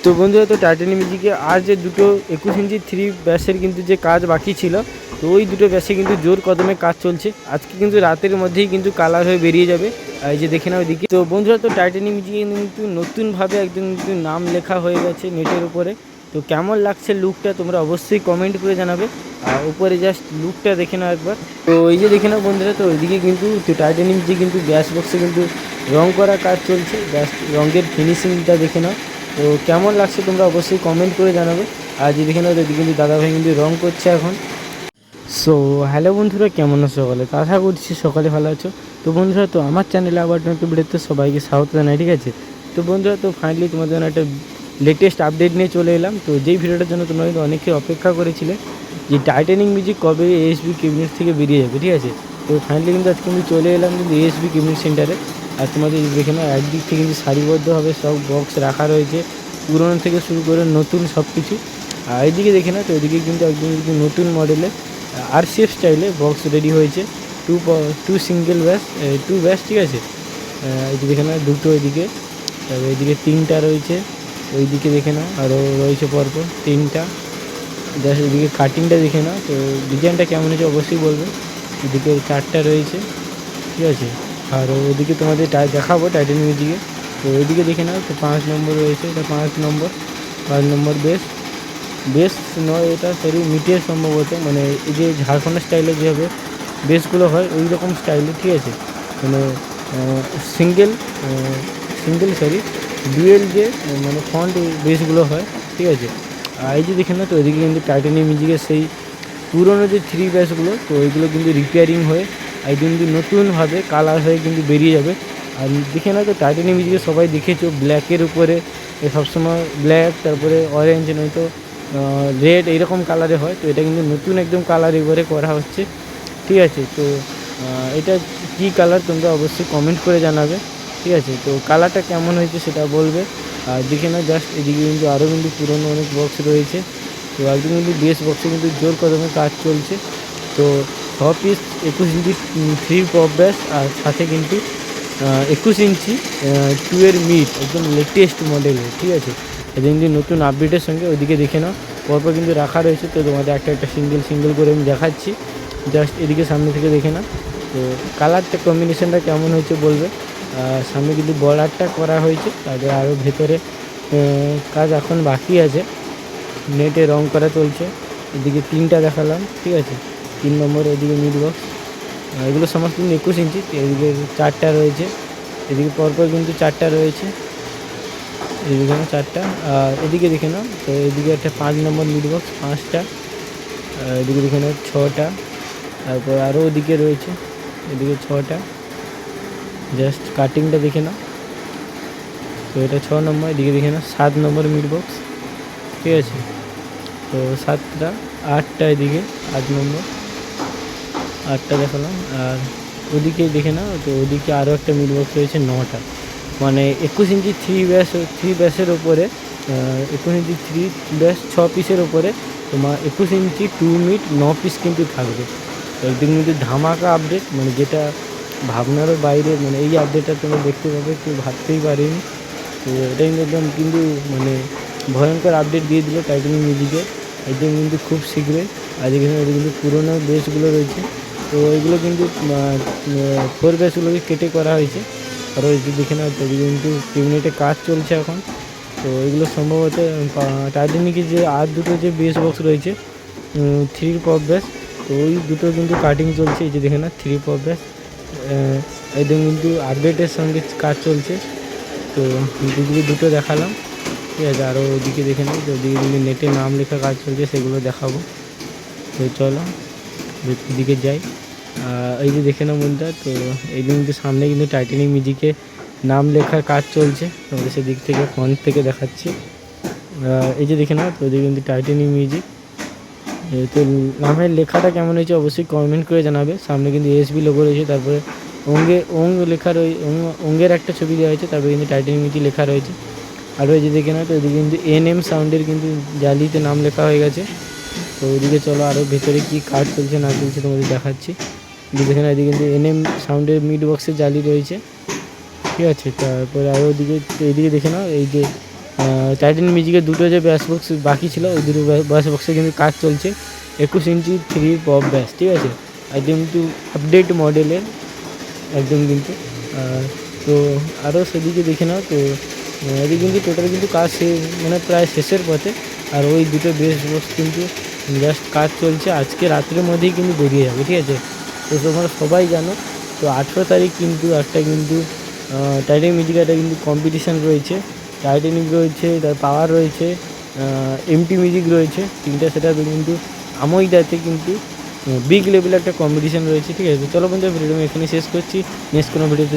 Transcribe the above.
তো বন্ধুরা, তো টাইটানিক মিউজিকে আর যে দুটো 21 ইঞ্চি 3 ব্যাসের কিন্তু যে কাজ বাকি ছিল, তো ওই দুটো ব্যাসে কিন্তু জোর কদমে কাজ চলছে। আজকে কিন্তু রাতের মধ্যেই কিন্তু কালার হয়ে বেরিয়ে যাবে। এই যে দেখে নাও ওইদিকে। তো বন্ধুরা, তো টাইটানিক মিউজিকে কিন্তু নতুনভাবে একদম কিন্তু নাম লেখা হয়ে গেছে নেটের উপরে। তো কেমন লাগছে লুকটা তোমরা অবশ্যই কমেন্ট করে জানাবে। আর উপরে জাস্ট লুকটা দেখে নাও একবার। তো এই যে দেখে নাও বন্ধুরা, তো ওইদিকে কিন্তু টাইটানিক মিউজিক কিন্তু গ্যাস বক্সে কিন্তু রং করা কাজ চলছে। গ্যাস রঙের ফিনিশিংটা দেখে নাও। তো কেমন লাগছে তোমরা অবশ্যই কমেন্ট করে জানাবে। আর যে দেখে নাও এদিকে কিন্তু দাদাভাই কিন্তু রং করছে এখন। সো হ্যালো বন্ধুরা, কেমন আছো সকালে? তো আশা করছি সকালে ভালো আছো। তো বন্ধুরা, তো আমার চ্যানেলে আবার নতুন ভিডিওতে সবাইকে স্বাগত জানাই, ঠিক আছে? তো বন্ধুরা, তো ফাইনালি তোমাদের জন্য একটা লেটেস্ট আপডেট নিয়ে চলে এলাম। তো যেই ভিডিওটার জন্য তোমরা কিন্তু অনেকে অপেক্ষা করেছিলে যে টাইটানিক মিউজিক কবে এএসবি ক্যাবিনেট থেকে বেরিয়ে যাবে, ঠিক আছে? তো ফাইনালি কিন্তু আজকে কিন্তু চলে এলাম কিন্তু এএসবি ক্যাবিনেট সেন্টারে। আর তোমাদের দেখে নাও একদিক থেকে কিন্তু সারিবদ্ধভাবে সব বক্স রাখা রয়েছে, পুরনো থেকে শুরু করে নতুন সব কিছু। আর এইদিকে দেখে না, তো এদিকে কিন্তু একদম কিন্তু নতুন মডেলে আরসিএফ স্টাইলে বক্স রেডি হয়েছে। টু সিঙ্গেল ব্যাস, টু ব্যাস, ঠিক আছে? এই যে দেখে না দুটো এদিকে, তারপরে এদিকে তিনটা রয়েছে, ওইদিকে দেখে না আরও রয়েছে পরপর তিনটা। জাস্ট এদিকে কাটিংটা দেখে না, তো ডিজাইনটা কেমন হয়েছে অবশ্যই বলবে। এদিকে চারটা রয়েছে, ঠিক আছে? আর ওদিকে তোমাদের দেখাবো টাইটানিক মিউজিকে। তো ওইদিকে দেখে নাও, তো 5 নম্বর রয়েছে, এটা 5 নম্বর বেস। বেস নয় এটা, সরি মিটের সম্ভবত, মানে এই যে ঝাড়খণ্ড স্টাইলে যেভাবে বেসগুলো হয় ওই রকম স্টাইলে, ঠিক আছে? মানে সিঙ্গেল সরি ডুয়েল যে মানে ফ্রন্ট বেসগুলো হয়, ঠিক আছে? আর এই যে দেখে না, তো ওইদিকে কিন্তু টাইটানিক মিউজিকের সেই পুরনো যে 3 ব্যাসগুলো, তো ওইগুলো কিন্তু রিপেয়ারিং হয়ে আর কিন্তু নতুনভাবে কালার হয়ে কিন্তু বেরিয়ে যাবে। আর দেখে না, তো টাইটানিক মিউজিকে সবাই দেখেছো ব্ল্যাকের উপরে সবসময় ব্ল্যাক, তারপরে অরেঞ্জ, নয়তো রেড, এইরকম কালারে হয়। তো এটা কিন্তু নতুন একদম কালার এবারে করা হচ্ছে, ঠিক আছে? তো এটা কী কালার তোমরা অবশ্যই কমেন্ট করে জানাবে, ঠিক আছে? তো কালারটা কেমন হয়েছে সেটা বলবে। আর দেখে না জাস্ট এদিকে কিন্তু আরও কিন্তু পুরনো অনেক বক্স রয়েছে। তো একদম কিন্তু বেস বক্সে কিন্তু জোর কদমে কাজ চলছে। তো 6 পিস 21 ইঞ্চি 3 পপ ব্যাস, আর সাথে কিন্তু 21 ইঞ্চি 2 এর মিড, একদম লেটেস্ট মডেলের, ঠিক আছে? এটা কিন্তু নতুন আপডেটের সঙ্গে ওইদিকে দেখে নাও পরপর কিন্তু রাখা রয়েছে। তো তোমাদের একটা সিঙ্গেল করে আমি দেখাচ্ছি, জাস্ট এদিকে সামনে থেকে দেখে নাও। তো কালারটা কম্বিনেশনটা কেমন হয়েছে বলবে। সামনে কিন্তু বর্ডারটা করা হয়েছে, তারপরে আরও ভেতরে কাজ এখন বাকি আছে, নেটে রং করা চলছে। এদিকে 3টা দেখালাম, ঠিক আছে? 3 নম্বর এদিকে মিড বক্স, এগুলো সমস্ত কিন্তু 21 ইঞ্চি। এদিকে 4টা রয়েছে, এদিকে পরপর কিন্তু 4টা রয়েছে, এদিকে 4টা। আর এদিকে দেখে নাও, তো এদিকে একটা 5 নম্বর মিড বক্স 5টা, এদিকে দেখে নাও 6টা, তারপর আরও ওদিকে রয়েছে এদিকে 6টা। জাস্ট কাটিংটা দেখে নাও, তো এটা 6 নম্বর। এদিকে দেখে নাও 7 নম্বর মিড বক্স, ঠিক আছে? তো 7টা, 8টা এদিকে 8 নম্বর, 8টা দেখালাম। আর ওদিকে দেখে নাও, তো ওদিকে আরও একটা মিড বক্স রয়েছে 9টা। মানে 21 ইঞ্চি 3 ব্যাসের ওপরে, 21 ইঞ্চি 3 ব্যাস 6 পিসের ওপরে তোমার 21 ইঞ্চি 2 মিড 9 পিস কিন্তু থাকবে। তো একদিন কিন্তু ধামাকা আপডেট, মানে যেটা ভাবনারও বাইরে, মানে এই আপডেটটা তোমরা দেখতে পাবে, কেউ ভাবতেই পারেনি। তো এটা কিন্তু একদম কিন্তু মানে ভয়ঙ্কর আপডেট দিয়ে দিল টাইটানিক মিউজিকে একদম কিন্তু খুব শীঘ্রই। আর এখানে কিন্তু পুরোনো বেসগুলো রয়েছে, তো এগুলো কিন্তু 4 বেসগুলোকে কেটে করা হয়েছে। আর ওই দেখে না, কিন্তু ক্যাবিনেটে কাজ চলছে এখন। তো এগুলো সম্ভবত টাইটানিকের যে আর দুটো যে বেস বক্স রয়েছে 3 পপ ব্যাস, তো ওই দুটো কিন্তু কাটিং চলছে। এই যে দেখে না 3 পপ ব্যাস, একদম কিন্তু আপডেটের সঙ্গে কাজ চলছে। তো দুদিকে দুটো দেখালাম, ঠিক আছে? আরও ওদিকে দেখে নাও, তো ওদিকে কিন্তু নেটে নাম লেখা কাজ চলছে, সেগুলো দেখাবো। তো চলো দিকে যাই। এই যে দেখে নাও বন্ধুরা, তো এই কিন্তু সামনে কিন্তু টাইটানিক মিউজিকে নাম লেখার কাজ চলছে, তোমাদের সেদিক থেকে ফ্রন্ট থেকে দেখাচ্ছি। এই যে দেখে নাও, তো ওদিকে কিন্তু টাইটানিক মিউজিক। তো নামের লেখাটা কেমন হয়েছে অবশ্যই কমেন্ট করে জানাবে। সামনে কিন্তু এসবি লোগো রয়েছে, তারপরে ওং লেখা রয়েছে, ওঙ্গের একটা ছবি দেওয়া হয়েছে, তারপরে কিন্তু টাইটানিক মিউজিক লেখা রয়েছে। আর ওই যে দেখে নাও, তো ওদিকে কিন্তু এনএম সাউন্ডের কিন্তু জালিতে নাম লেখা হয়ে গেছে। তো ওইদিকে চলো আরও ভেতরে কী কাজ চলছে না চলছে তোমাদের দেখাচ্ছি। দেখে না, এদিকে কিন্তু এনএম সাউন্ডের মিড বক্সে জালি রয়েছে, ঠিক আছে? তারপরে আরও ওদিকে, এইদিকে দেখে নাও, এই যে টাইটান মিউজিকের দুটো যে ব্যাস বক্স বাকি ছিল ওই দুটো ব্যাস বক্সে কিন্তু কাজ চলছে 21 ইঞ্চি 3 পপ ব্যাস, ঠিক আছে, একদম কিন্তু আপডেট মডেলের একদম কিন্তু। তো আরও সেদিকে দেখে নাও। তো এদিকে কিন্তু টোটাল কিন্তু কাজ মানে প্রায় শেষের পথে। আর ওই দুটো বেস বক্স কিন্তু জাস্ট কাজ চলছে, আজকে রাত্রের মধ্যেই কিন্তু বেরিয়ে যাবে, ঠিক আছে। তো তোমরা সবাই জানো তো 18 তারিখ কিন্তু একটা কিন্তু টাইটান মিউজিক একটা কিন্তু কম্পিটিশান রয়েছে, টাইটানিক রয়েছে, তার পাওয়ার রয়েছে, এমটি মিউজিক রয়েছে, তিনটা সেটাতে কিন্তু আমইদাতে কিন্তু বিগ লেভেলে একটা কম্পিটিশান রয়েছে, ঠিক আছে। চলো বন্ধু ভিডিওটা আমি এখানে শেষ করছি, নেক্সট কোনো ভিডিওতে